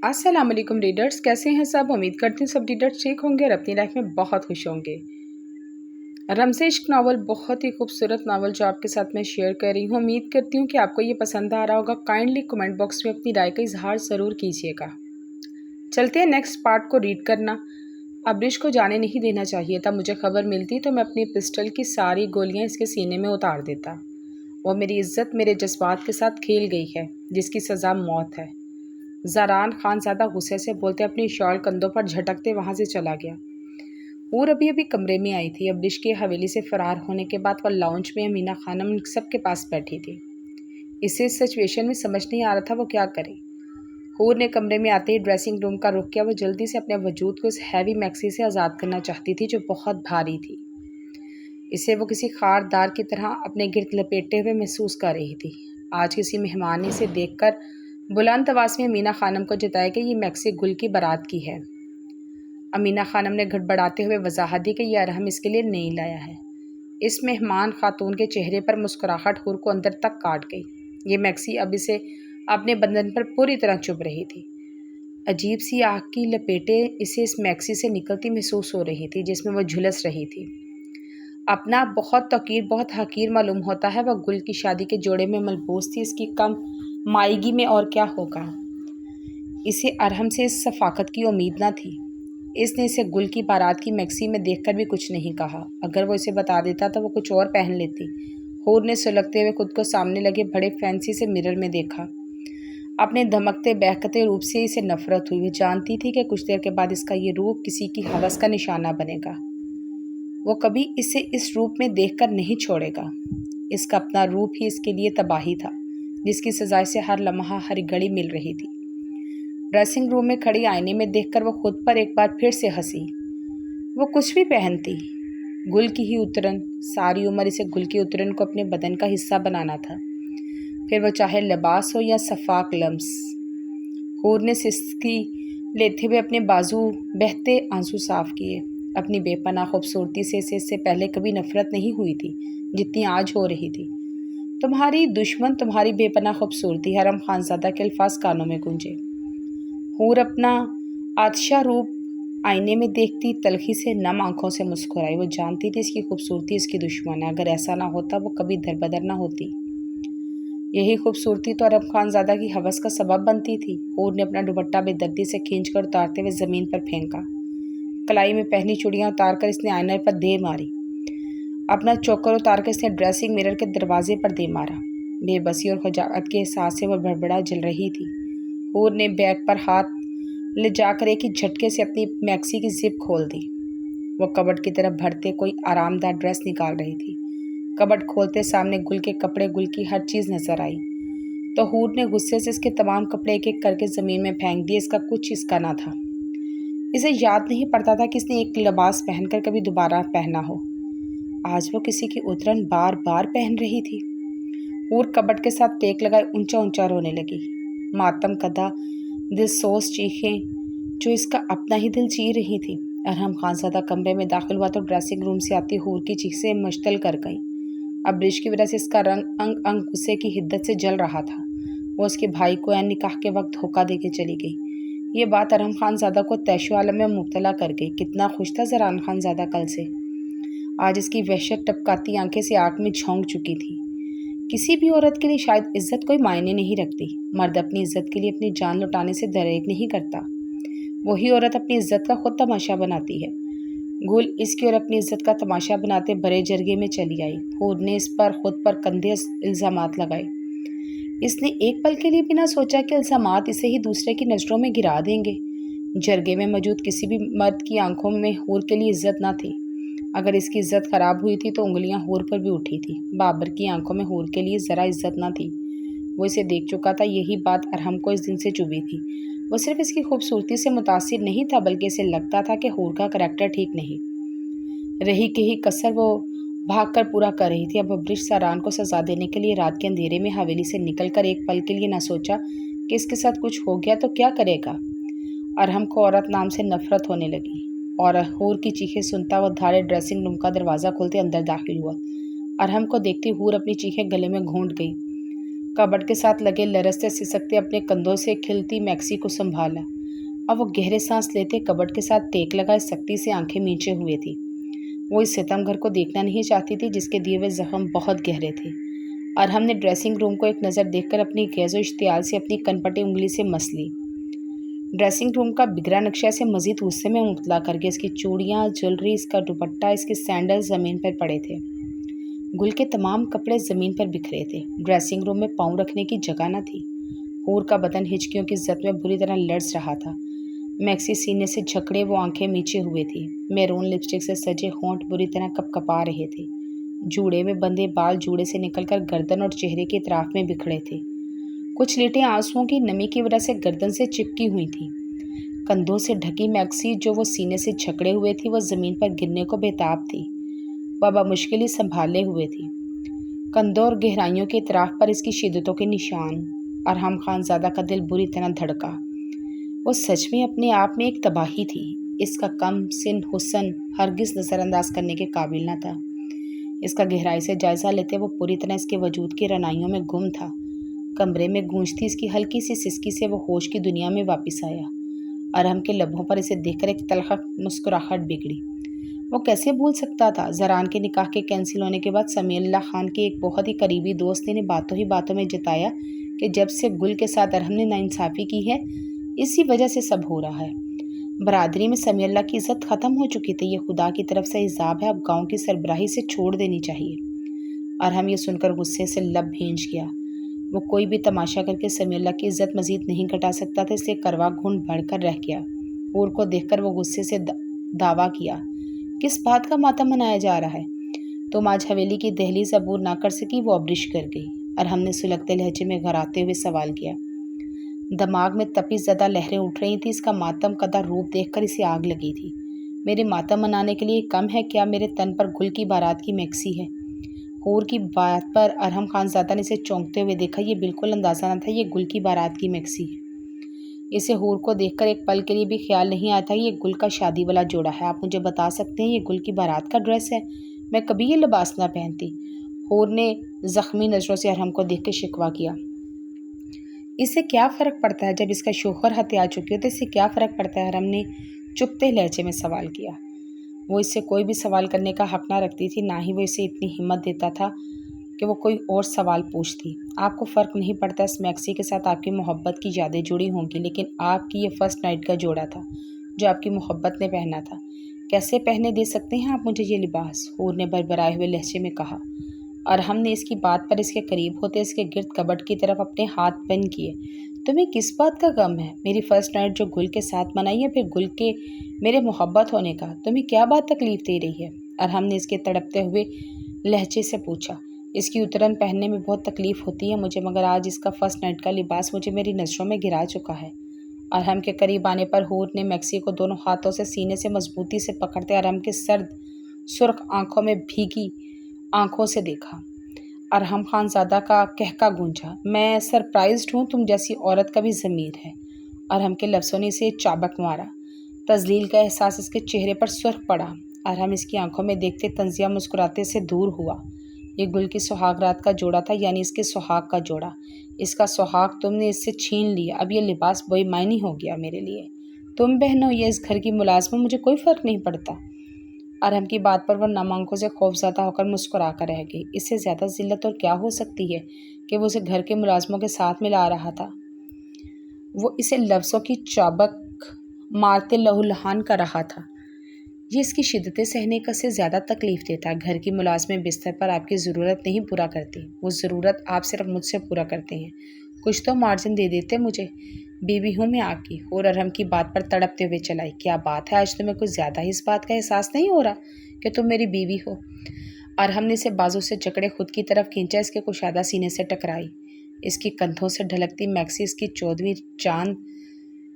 अस्सलाम वालेकुम रीडर्स, कैसे हैं सब। उम्मीद करती हूँ सब रीडर्स ठीक होंगे और अपनी लाइफ में बहुत खुश होंगे। रमज़ इश्क नावल बहुत ही खूबसूरत नावल जो आपके साथ मैं शेयर कर रही हूँ। उम्मीद करती हूँ कि आपको ये पसंद आ रहा होगा। काइंडली कमेंट बॉक्स में अपनी राय का इजहार ज़रूर कीजिएगा। चलते हैं नेक्स्ट पार्ट को रीड करना। अब्रिश को जाने नहीं देना चाहिए था। मुझे खबर मिलती तो मैं अपनी पिस्टल की सारी गोलियाँ इसके सीने में उतार देता। वो मेरी इज्जत, मेरे जज्बात के साथ खेल गई है, जिसकी सज़ा मौत है। ज़रान खानज़ादा गुस्से से बोलते अपनी शॉल कंधों पर झटकते वहाँ से चला गया। हूर अभी अभी कमरे में आई थी। अब्रिश की हवेली से फरार होने के बाद वह लाउंज में अमीना खानम सबके पास बैठी थी। इसे इस सिचुएशन में समझ नहीं आ रहा था वो क्या करे। हूर ने कमरे में आते ही ड्रेसिंग रूम का रुख किया। वो जल्दी से अपने वजूद को इस हैवी मैक्सी से आज़ाद करना चाहती थी जो बहुत भारी थी। इसे वो किसी खारदार की तरह अपने गिर्द लपेटे हुए महसूस कर रही थी। आज किसी मेहमान ने इसे देखकर बुलंद आवाज़ में अमीना खानम को जताया कि ये मैक्सी गुल की बारात की है। अमीना खानम ने गड़बड़ाते हुए वजाहत दी कि यह अरहम इसके लिए नहीं लाया है। इस मेहमान खातून के चेहरे पर मुस्कुराहट हूर को अंदर तक काट गई। ये मैक्सी अब इसे अपने बदन पर पूरी तरह चुभ रही थी। अजीब सी आग की लपेटें इसे इस मैक्सी से निकलती महसूस हो रही थी जिसमें वह झुलस रही थी। अपना बहुत तकीर, बहुत हकीर मालूम होता है। वह गुल की शादी के जोड़े में मलबूस थी। इसकी कम मायगी में और क्या होगा। इसे अरहम से इस सफाकत की उम्मीद न थी। इसने इसे गुल की बारात की मैक्सी में देखकर भी कुछ नहीं कहा। अगर वो इसे बता देता तो वो कुछ और पहन लेती। हूर ने सुलगते हुए खुद को सामने लगे बड़े फैंसी से मिरर में देखा। अपने धमकते बहकते रूप से इसे नफरत हुई। वो जानती थी कि कुछ देर के बाद इसका ये रूप किसी की हवस का निशाना बनेगा। वो कभी इसे इस रूप में देखकर नहीं छोड़ेगा। इसका अपना रूप ही इसके लिए तबाही था, जिसकी सजा से हर लम्हा हर घड़ी मिल रही थी। ड्रेसिंग रूम में खड़ी आईने में देखकर वो खुद पर एक बार फिर से हंसी। वो कुछ भी पहनती, गुल की ही उतरन। सारी उम्र इसे गुल की उतरन को अपने बदन का हिस्सा बनाना था, फिर वो चाहे लिबास हो या सफाक लम्स। हूर ने सिसकी लेते हुए अपने बाजू बहते आंसू साफ किए। अपनी बेपनाह खूबसूरती से इसे इससे पहले कभी नफरत नहीं हुई थी जितनी आज हो रही थी। तुम्हारी दुश्मन, तुम्हारी बेपनाह खूबसूरती, हरम खानज़ादा के अल्फाज कानों में गूंजे। हूर अपना आतशा रूप आईने में देखती तलखी से नम आंखों से मुस्कुराई। वो जानती थी इसकी खूबसूरती इसकी दुश्मन है। अगर ऐसा ना होता वो कभी दरबदर ना होती। यही खूबसूरती तो हरम खानज़ादा की हवस का सबब बनती थी। हूर ने अपना दुपट्टा बेदर्दी से खींचकर उतारते हुए ज़मीन पर फेंका। कलाई में पहनी चूड़ियाँ उतारकर इसने आईने पर दे मारी। अपना चोकर उतारकर इसने ड्रेसिंग मिरर के दरवाजे पर दे मारा। बेबसी और खजात के एहसास से वह भड़बड़ा जल रही थी। हूर ने बैग पर हाथ ले जाकर एक ही झटके से अपनी मैक्सी की जिप खोल दी। वह कबर्ड की तरफ बढ़ते कोई आरामदार ड्रेस निकाल रही थी। कबर्ड खोलते सामने गुल के कपड़े, गुल की हर चीज़ नजर आई तो हूर ने गुस्से से इसके तमाम कपड़े एक एक करके ज़मीन में फेंक दिए। इसका कुछ इसका ना था। इसे याद नहीं पड़ता था कि इसने एक लिबास पहनकर कभी दोबारा पहना हो। आज वो किसी की उतरन बार बार पहन रही थी। हूर कबट के साथ टेक लगाए ऊंचा ऊंचा रोने लगी। मातम कदा दिल सोच चीखें जो इसका अपना ही दिल ची रही थी। अरहम खानज़ादा कमरे में दाखिल हुआ तो ड्रेसिंग रूम से आती हूर की चीख से मुश्तल कर गई। अब्रिश की वजह से इसका रंग अंग अंग गुस्से की हिद्दत से जल रहा था। वो उसके भाई को ऐन निकाह के वक्त धोखा दे के चली गई। ये बात अरहम खानज़ादा को तैशो आलम में मुब्तला कर गई। कितना खुश था ज़रान खानज़ादा कल से। आज इसकी वहशत टपकाती आंखें से आग में झोंक चुकी थी। किसी भी औरत के लिए शायद इज्जत कोई मायने नहीं रखती। मर्द अपनी इज्जत के लिए अपनी जान लुटाने से दरेक नहीं करता। वही औरत अपनी इज्जत का खुद तमाशा बनाती है। गुल इसकी और अपनी इज्जत का तमाशा बनाते बड़े जरगे में चली आई। हूर ने इस पर खुद पर कंधे इल्ज़ामात लगाए। इसने एक पल के लिए भी ना सोचा कि इल्ज़ामात इसे ही दूसरे की नज़रों में गिरा देंगे। जरगे में मौजूद किसी भी मर्द की आंखों में हूर के लिए इज्जत ना थी। अगर इसकी इज्जत ख़राब हुई थी तो उंगलियां हूर पर भी उठी थी। बाबर की आंखों में हूर के लिए ज़रा इज्जत ना थी। वो इसे देख चुका था। यही बात अरहम को इस दिन से चुभी थी। वो सिर्फ इसकी खूबसूरती से मुतासिर नहीं था, बल्कि इसे लगता था कि हूर का करैक्टर ठीक नहीं। रही कही कसर वो भागकर पूरा कर रही थी। अब अब्रिश ज़रान को सजा देने के लिए रात के अंधेरे में हवेली से निकलकर एक पल के लिए ना सोचा कि इसके साथ कुछ हो गया तो क्या करेगा। अरहम को औरत नाम से नफरत होने लगी और हूर की चीखें सुनता वह धारे ड्रेसिंग रूम का दरवाज़ा खोलते अंदर दाखिल हुआ। अरहम को देखती हूर अपनी चीखें गले में घोंट गई। कबर्ड के साथ लगे लरजते सिसकते अपने कंधों से खिलती मैक्सी को संभाला। अब वो गहरे सांस लेते कबर्ड के साथ टेक लगाए सख्ती से आंखें मींचे हुए थी। वो इस सितमगर को देखना नहीं चाहती थी जिसके दिए हुए जख्म बहुत गहरे थे। और हमने ड्रेसिंग रूम को एक नज़र देखकर अपनी गैज़ो इश्तियाल से अपनी कनपटी उंगली से मस ली। ड्रेसिंग रूम का बिगड़ा नक्शा से मजीद गुस्से में मुब्तला करके इसकी चूड़ियाँ, ज्वेलरी, इसका दुपट्टा, इसके सैंडल ज़मीन पर पड़े थे। गुल के तमाम कपड़े ज़मीन पर बिखरे थे। ड्रेसिंग रूम में पाँव रखने की जगह न थी। हूर का बदन हिचकियों की जद में बुरी तरह लर्ज रहा था। मैक्सी सीने से झकड़े वो आंखें मीचे हुए थी। मैरून लिपस्टिक से सजे होंठ बुरी तरह कपकपा रहे थे। जूड़े में बंधे बाल जूड़े से निकलकर गर्दन और चेहरे की अतराफ में बिखरे थे। कुछ लीटें आंसुओं की नमी की वजह से गर्दन से चिपकी हुई थी। कंधों से ढकी मैक्सी जो वो सीने से झकड़े हुए थी, वह ज़मीन पर गिरने को बेताब थी। वह मुश्किल ही संभाले हुए थी। कंधों और गहराइयों की अतराफ पर इसकी शिद्दतों के निशान। अरहम खानज़ादा का दिल बुरी तरह धड़का। वो सच में अपने आप में एक तबाही थी। इसका कम सिन हुस्न हरगिज़ नज़रअंदाज करने के काबिल न था। इसका गहराई से जायज़ा लेते वो पूरी तरह इसके वजूद की रनाइयों में गुम था। कमरे में गूंजती इसकी हल्की सी सिसकी से वो होश की दुनिया में वापस आया। अरहम के लबों पर इसे देखकर एक तलख मुस्कुराहट बिगड़ी। वो कैसे भूल सकता था? ज़रान के निकाह के कैंसिल होने के बाद समीउल्लाह खान के एक बहुत ही करीबी दोस्त ने बातों ही बातों में जताया कि जब से गुल के साथ अरहम ने नाइंसाफ़ी की है, इसी वजह से सब हो रहा है। बरादरी में समीउल्लाह की इज़्ज़त ख़त्म हो चुकी थी। ये खुदा की तरफ से हिसाब है, अब गाँव की सरबराही से छोड़ देनी चाहिए। अरहम ये सुनकर गुस्से से लब भींच गया। वो कोई भी तमाशा करके समीउल्लाह की इज़्ज़त मज़ीद नहीं घटा सकता था, इसलिए करवा घुंड बढ़कर रह गया। हूर को देखकर वो गुस्से से दावा किया, किस बात का मातम मनाया जा रहा है? तुम आज हवेली की दहलीज़ अबूर ना कर सकी, वो अब्रिश कर गई। अरहम ने सुलगते लहजे में घराते हुए सवाल किया। दिमाग में तपिश ज़दा लहरें उठ रही थी। इसका मातम कदा रूप देखकर इसे आग लगी थी। मेरे मातम मनाने के लिए कम है क्या मेरे तन पर गुल की बारात की मैक्सी है? हूर की बात पर अरहम खानज़ादा ने इसे चौंकते हुए देखा। ये बिल्कुल अंदाज़ा न था ये गुल की बारात की मैक्सी है। इसे हूर को देखकर एक पल के लिए भी ख्याल नहीं आया था ये गुल का शादी वाला जोड़ा है। आप मुझे बता सकते हैं ये गुल की बारात का ड्रेस है? मैं कभी ये लिबास ना पहनती। हूर ने ज़ख्मी नज़रों से अरहम को देख कर शिकवा किया। इससे क्या फ़र्क पड़ता है? जब इसका शोहर हत्या आ चुकी हो तो इससे क्या फ़र्क पड़ता है? अरहम ने चुपते लहजे में सवाल किया। वो इससे कोई भी सवाल करने का हक ना रखती थी, ना ही वो इसे इतनी हिम्मत देता था कि वो कोई और सवाल पूछती। आपको फ़र्क नहीं पड़ता, इस मैक्सी के साथ आपकी मोहब्बत की यादें जुड़ी होंगी, लेकिन आपकी ये फ़र्स्ट नाइट का जोड़ा था जो आपकी मोहब्बत ने पहना था। कैसे पहने दे सकते हैं आप मुझे ये लिबास? हूर ने बरबराए हुए लहजे में कहा। और हमने इसकी बात पर इसके करीब होते इसके गिर्द कबर्ड की तरफ अपने हाथ बंद किए। तुम्हें किस बात का गम है? मेरी फ़र्स्ट नाइट जो गुल के साथ मनाई है, फिर गुल के मेरे मोहब्बत होने का तुम्हें क्या बात तकलीफ़ दे रही है? और हमने इसके तड़पते हुए लहजे से पूछा। इसकी उतरन पहनने में बहुत तकलीफ़ होती है मुझे, मगर आज इसका फ़र्स्ट नाइट का लिबास मुझे मेरी नज़रों में गिरा चुका है। अरहम के करीब आने पर हूर ने मैक्सी को दोनों हाथों से सीने से मजबूती से पकड़ते अरहम के सर्द सुर्ख आंखों में भीगी आंखों से देखा। अरहम खानज़ादा का कहका गूंजा, मैं सरप्राइज्ड हूँ, तुम जैसी औरत का भी ज़मीर है। अरहम के लफ्ज़ों ने इसे चाबक मारा। तज़लील का एहसास इसके चेहरे पर सुर्ख पड़ा। अरहम इसकी आंखों में देखते तंजिया मुस्कुराते से दूर हुआ। ये गुल की सुहाग रात का जोड़ा था, यानी इसके सुहाग का जोड़ा। इसका सुहाग तुमने इससे छीन लिया। अब ये लिबास बेईमानी हो गया मेरे लिए। तुम बहनो या इस घर की मुलाजमा, मुझे कोई फ़र्क नहीं पड़ता। अरहम की बात पर वह नम आंखों से खौफज़दा होकर मुस्कुरा कर रह गई। इससे ज़्यादा ज़िल्लत और क्या हो सकती है कि वो उसे घर के मुलाजमों के साथ मिला रहा था। वो इसे लफ्ज़ों की चाबक मारते लहूलुहान कर रहा था। ये इसकी शिद्दतें सहने का से ज़्यादा तकलीफ़ देता। घर की मुलाजमें बिस्तर पर आपकी ज़रूरत नहीं पूरा करती, वो ज़रूरत आप सिर्फ मुझसे पूरा करते हैं। कुछ तो मार्जिन दे देते मुझे, बीवी हूँ मैं आपकी। और अरहम की बात पर तड़पते हुए चलाई, क्या बात है, आज तुम्हें कुछ ज़्यादा ही इस बात का एहसास नहीं हो रहा कि तुम मेरी बीवी हो? अरहम ने इसे बाजू से जकड़े खुद की तरफ खींचा, इसके कुशादा सीने से टकराई। इसकी कंधों से ढलकती मैक्सी इसकी 14वीं चांद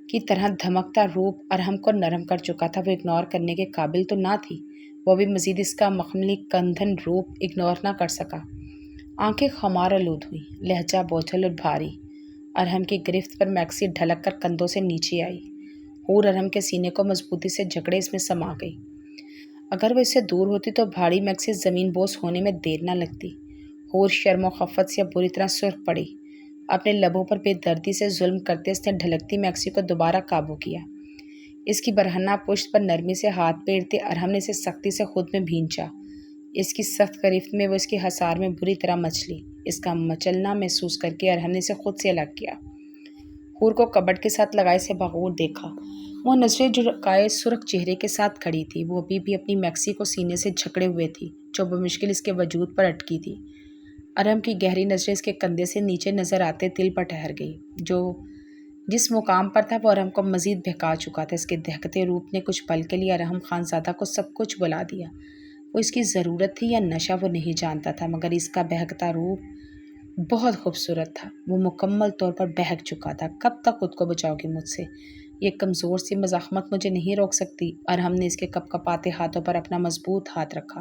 की तरह धमकता रूप अरहम को नरम कर चुका था। वो इग्नोर करने के काबिल तो ना थी, वो भी मज़ीद इसका मखमली कंधन रूप इग्नोर ना कर सका। आंखें खमार आलूद हुई, लहजा बोझल और भारी। अरहम की गिरफ्त पर मैक्सी ढलक कर कंधों से नीचे आई। हूर अरहम के सीने को मजबूती से जकड़े इसमें समा गई। अगर वह इससे दूर होती तो भारी मैक्सी ज़मीन बोस होने में देर न लगती। हूर शर्म व खफत से बुरी तरह सुर्ख पड़ी। اپنے لبوں پر بے دردی سے ظلم کرتے اس نے ڈھلکتی میکسی کو دوبارہ قابو کیا۔ اس کی برہنہ پشت پر نرمی سے ہاتھ پھیرتے ارحم نے اسے سختی سے خود میں بھینچا۔ اس کی سخت گرفت میں وہ اس کے حصار میں بری طرح مچلی۔ اس کا مچلنا محسوس کر کے ارحم نے اسے خود سے الگ کیا۔ حور کو کبٹ کے ساتھ لگائے سے بغور دیکھا۔ وہ نظریں جھکائے سرخ چہرے کے ساتھ کھڑی تھی۔ وہ ابھی بھی اپنی میکسی کو سینے سے جھکڑے ہوئے تھی جو بمشکل اس کے وجود پر اٹکی تھی۔ ارحم کی گہری نظریں اس کے کندھے سے نیچے نظر آتے دل پر ٹھہر گئی۔ جس مقام پر تھا وہ ارحم کو مزید بہکا چکا تھا۔ اس کے دہکتے روپ نے کچھ پل کے لیے ارحم خانزادہ کو سب کچھ بلا دیا۔ وہ اس کی ضرورت تھی یا نشہ وہ نہیں جانتا تھا، مگر اس کا بہکتا روپ بہت خوبصورت تھا۔ وہ مکمل طور پر بہک چکا تھا۔ کب تک خود کو بچاؤ گی مجھ سے؟ یہ کمزور سی مزاحمت مجھے نہیں روک سکتی۔ ارحم نے اس کے کپ کپاتے ہاتھوں پر اپنا مضبوط ہاتھ رکھا۔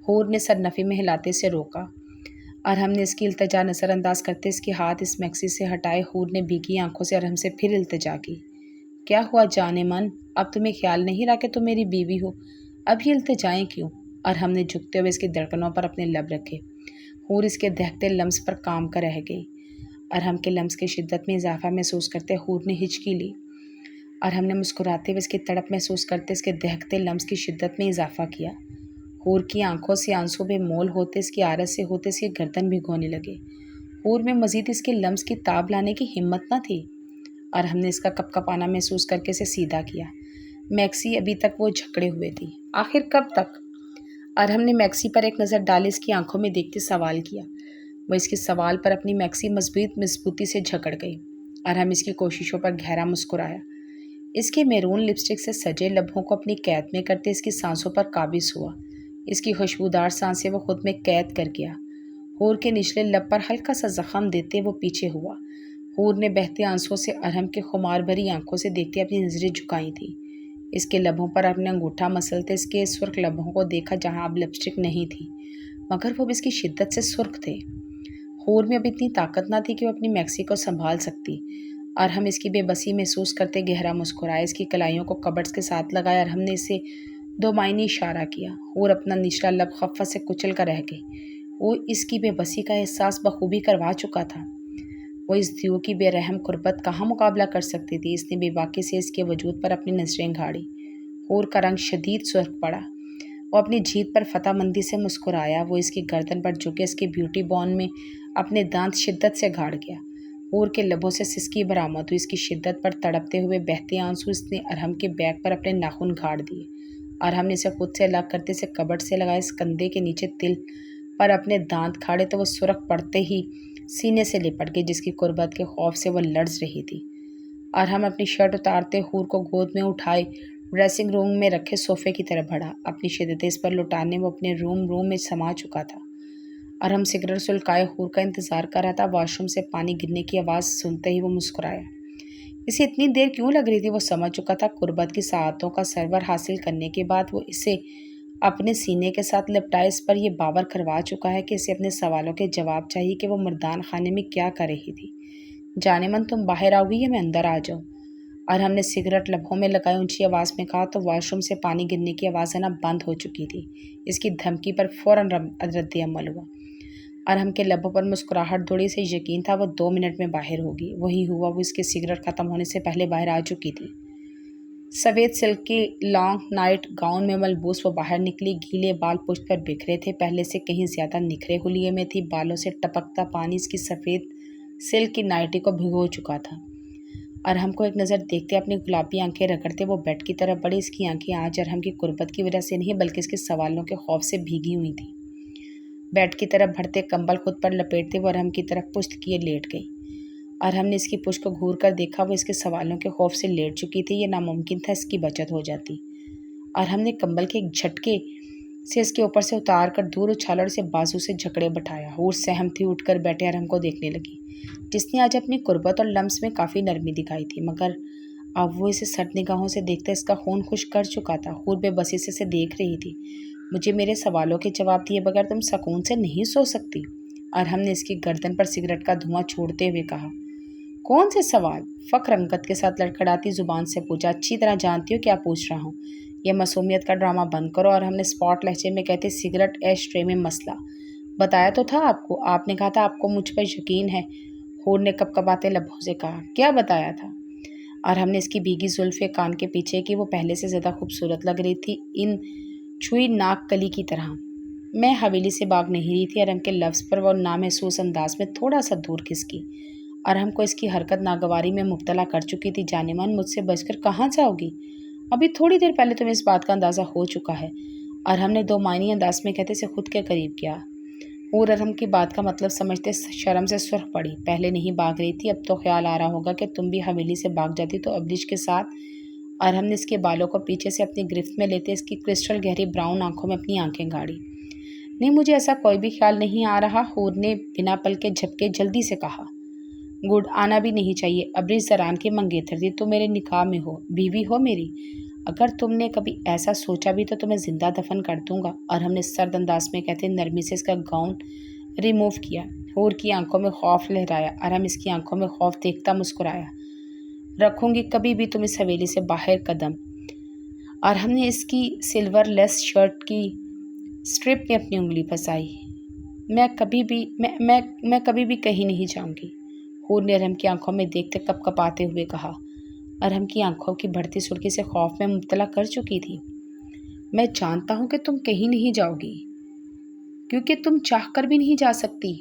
حور نے سر نفی میں ہلاتے سے روکا۔ ارحم نے اس کی التجا نظر انداز کرتے اس کے ہاتھ اس میکسی سے ہٹائے۔ حور نے بھیگی آنکھوں سے ارحم سے پھر التجا کی۔ کیا ہوا جان من؟ اب تمہیں خیال نہیں رہا کہ تم میری بیوی ہو؟ اب یہ التجائیں کیوں؟ ارحم نے جھکتے ہوئے اس کی دھڑکنوں پر اپنے لب رکھے۔ حور اس کے دہکتے لمس پر کام کر رہ گئی۔ ارحم کے لمس کی شدت میں اضافہ محسوس کرتے حور نے ہچکی لی۔ ارحم نے مسکراتے ہوئے اس کی تڑپ محسوس کرتے اس کے دہکتے لمس کی شدت میں اضافہ کیا۔ حور کی آنکھوں سے آنسو بے مول ہوتے اس کی عارض سے ہوتے اس کی گردن بھگونے لگے۔ حور میں مزید اس کے لمس کی تاب لانے کی ہمت نہ تھی۔ ارحم نے اس کا کپ کپانا محسوس کر کے اسے سیدھا کیا۔ میکسی ابھی تک وہ جھکڑے ہوئے تھی۔ آخر کب تک؟ ارحم نے میکسی پر ایک نظر ڈالے اس کی آنکھوں میں دیکھتے سوال کیا۔ وہ اس کے سوال پر اپنی میکسی مضبوطی سے جھکڑ گئی۔ ارحم اس کی کوششوں پر گہرا مسکرایا۔ اس کے میرون لپسٹک سے سجے لبوں کو اپنی قید میں کرتے اس کی سانسوں پر قابض ہوا۔ اس کی خوشبودار سانسیں وہ خود میں قید کر گیا۔ حور کے نچلے لب پر ہلکا سا زخم دیتے وہ پیچھے ہوا۔ حور نے بہتے آنسوں سے ارحم کے خمار بھری آنکھوں سے دیکھتے اپنی نظریں جھکائی تھیں۔ اس کے لبوں پر اپنے انگوٹھا مسلتے اس کے سرخ لبوں کو دیکھا جہاں اب لپسٹک نہیں تھی، مگر وہ اس کی شدت سے سرخ تھے۔ حور میں اب اتنی طاقت نہ تھی کہ وہ اپنی میکسی کو سنبھال سکتی۔ ارحم اس کی بے بسی محسوس کرتے گہرا مسکرایا۔ اس کی کلائیوں کو کبڑ کے ساتھ لگایا ارحم نے اسے دو معنی اشارہ کیا۔ حور اپنا نچلا لب خفت سے کچل کر رہ گئی۔ وہ اس کی بے بسی کا احساس بخوبی کروا چکا تھا۔ وہ اس دیو کی بے رحم قربت کہاں مقابلہ کر سکتی تھی؟ اس نے بے باکی سے اس کے وجود پر اپنی نظریں گھاڑی۔ حور کا رنگ شدید سرخ پڑا۔ وہ اپنی جیت پر فتح مندی سے مسکرایا۔ وہ اس کی گردن پر جھکے اس کے بیوٹی بون میں اپنے دانت شدت سے گھاڑ گیا۔ حور کے لبوں سے سسکی برآمد ہوئی۔ اس کی شدت پر تڑپتے ہوئے بہتے آنسو اس نے ارحم کے بیک پر اپنے ناخن گھاڑ دیے۔ ارحم نے اسے خود سے الگ کرتے اسے کبٹ سے لگائے اس کندھے کے نیچے تل پر اپنے دانت کھاڑے تو وہ سرخ پڑتے ہی سینے سے لپٹ گئی جس کی قربت کے خوف سے وہ لرز رہی تھی۔ ارحم اپنی شرٹ اتارتے حور کو گود میں اٹھائے ڈریسنگ روم میں رکھے صوفے کی طرف بڑھا۔ اپنی شدتیں اس پر لٹانے وہ اپنے روم میں سما چکا تھا۔ ارحم سگریٹ سلکائے حور کا انتظار کر رہا تھا۔ واش روم سے پانی گرنے کی آواز سنتے ہی وہ مسکرایا۔ اسے اتنی دیر کیوں لگ رہی تھی؟ وہ سمجھ چکا تھا قربت کی ساعتوں کا سرور حاصل کرنے کے بعد وہ اسے اپنے سینے کے ساتھ لپٹائے اس پر یہ باور کروا چکا ہے کہ اسے اپنے سوالوں کے جواب چاہیے کہ وہ مردان خانے میں کیا کر رہی تھی۔ جانے من تم باہر آؤ گی یا میں اندر آ جاؤں؟ ارحم نے سگریٹ لبوں میں لگائے اونچی آواز میں کہا تو واش روم سے پانی گرنے کی آواز آنا بند ہو چکی تھی۔ اس کی دھمکی پر فوراً رد عمل ہوا۔ ارحم کے لبوں پر مسکراہٹ دوڑی سے یقین تھا وہ 2 منٹ میں باہر ہوگی۔ وہی ہوا، وہ اس کے سگریٹ ختم ہونے سے پہلے باہر آ چکی تھی۔ سفید سلک کی لانگ نائٹ گاؤن میں ملبوس وہ باہر نکلی۔ گیلے بال پشت پر بکھرے تھے، پہلے سے کہیں زیادہ نکھرے حلیے میں تھی۔ بالوں سے ٹپکتا پانی اس کی سفید سلک کی نائٹی کو بھگو چکا تھا۔ ارحم کو ایک نظر دیکھتے اپنی گلابی آنکھیں رگڑتے وہ بیڈ کی طرف بڑھی۔ اس کی آنکھیں آج ارحم کی قربت کی وجہ سے نہیں بلکہ اس کے سوالوں کے خوف سے بھیگی ہوئی تھیں۔ بیڈ کی طرف بڑھتے کمبل خود پر لپیٹتے وہ ارحم کی طرف پشت کیے لیٹ گئی۔ ارحم نے اس کی پشت کو گھور کر دیکھا، وہ اس کے سوالوں کے خوف سے لیٹ چکی تھی۔ یہ ناممکن تھا اس کی بچت ہو جاتی۔ ارحم نے کمبل کے ایک جھٹکے سے اس کے اوپر سے اتار کر دور اچھالا اور اسے بازو سے جھکڑے بٹھایا۔ حور سہمتی اٹھ کر بیٹھے ارحم کو دیکھنے لگی، جس نے آج اپنی قربت اور لمس میں کافی نرمی دکھائی تھی، مگر اب وہ اسے سرد نگاہوں سے دیکھتا اس کا خون خشک کر چکا تھا۔ حور بے بسی سے اسے دیکھ رہی تھی۔ مجھے میرے سوالوں کے جواب دیے بغیر تم سکون سے نہیں سو سکتی؟ ارحم نے اس کی گردن پر سگریٹ کا دھواں چھوڑتے ہوئے کہا۔ کون سے سوال؟ فخر رنگت کے ساتھ لڑکھڑاتی زبان سے پوچھا۔ اچھی طرح جانتی ہو کیا پوچھ رہا ہوں۔ یہ معصومیت کا ڈرامہ بند کرو۔ ارحم نے اسپاٹ لہجے میں کہتے سگریٹ ایش ٹرے میں مسلا۔ بتایا تو تھا آپ کو، آپ نے کہا تھا آپ کو مجھ پر یقین ہے۔ حور نے کپکپاتے لبوں سے کہا۔ کیا بتایا تھا؟ اور ہم نے اس کی بھیگی زلفیں کان کے پیچھے کی، وہ پہلے سے زیادہ خوبصورت لگ رہی تھی، ان چھوئی ناک کلی کی طرح۔ میں حویلی سے بھاگ نہیں رہی تھی، ارم کے لفظ پر وہ نامحسوس انداز میں تھوڑا سا دور کھسکی۔ ارم کو اس کی حرکت ناگواری میں مبتلا کر چکی تھی۔ جانے من مجھ سے بچ کر کہاں جاؤ گی؟ ابھی تھوڑی دیر پہلے تمہیں اس بات کا اندازہ ہو چکا ہے۔ اور ہم نے دو معنی انداز میں کہتے سے خود کے قریب کیا۔ حور ارم کی بات کا مطلب سمجھتے شرم سے سرخ پڑی۔ پہلے نہیں بھاگ رہی تھی، اب تو خیال آ رہا ہوگا کہ تم بھی حویلی سے بھاگ جاتی تو ابلج کے ساتھ۔ اور ہم نے اس کے بالوں کو پیچھے سے اپنی گرفت میں لیتے اس کی کرسٹل گہری براؤن آنکھوں میں اپنی آنکھیں گاڑی۔ نہیں، مجھے ایسا کوئی بھی خیال نہیں آ رہا، حور نے بنا پل کے جھپکے جلدی سے کہا۔ گڈ، آنا بھی نہیں چاہیے۔ ابلج زران کی منگیتر تھی، تم میرے نکاح میں ہو، بیوی ہو میری۔ اگر تم نے کبھی ایسا سوچا بھی تو تمہیں زندہ دفن کر دوں گا۔ اور ہم نے سرد انداز میں کہتے نرمی سے اس کا گاؤن ریموو کیا۔ حور کی آنکھوں میں خوف لہرایا اور ہم اس کی آنکھوں میں خوف دیکھتا مسکرایا۔ رکھوں گی کبھی بھی تم اس حویلی سے باہر قدم۔ اور ہم نے اس کی سلور لیس شرٹ کی سٹرپ میں اپنی انگلی پھنسائی۔ میں کبھی بھی کہیں نہیں جاؤں گی، حور نے ارم کی آنکھوں میں دیکھتے کپکپاتے ہوئے کہا۔ ارم کی آنکھوں کی بڑھتی سرخی سے خوف میں مبتلا کر چکی تھی۔ میں جانتا ہوں کہ تم کہیں نہیں جاؤ گی، کیونکہ تم چاہ کر بھی نہیں جا سکتی۔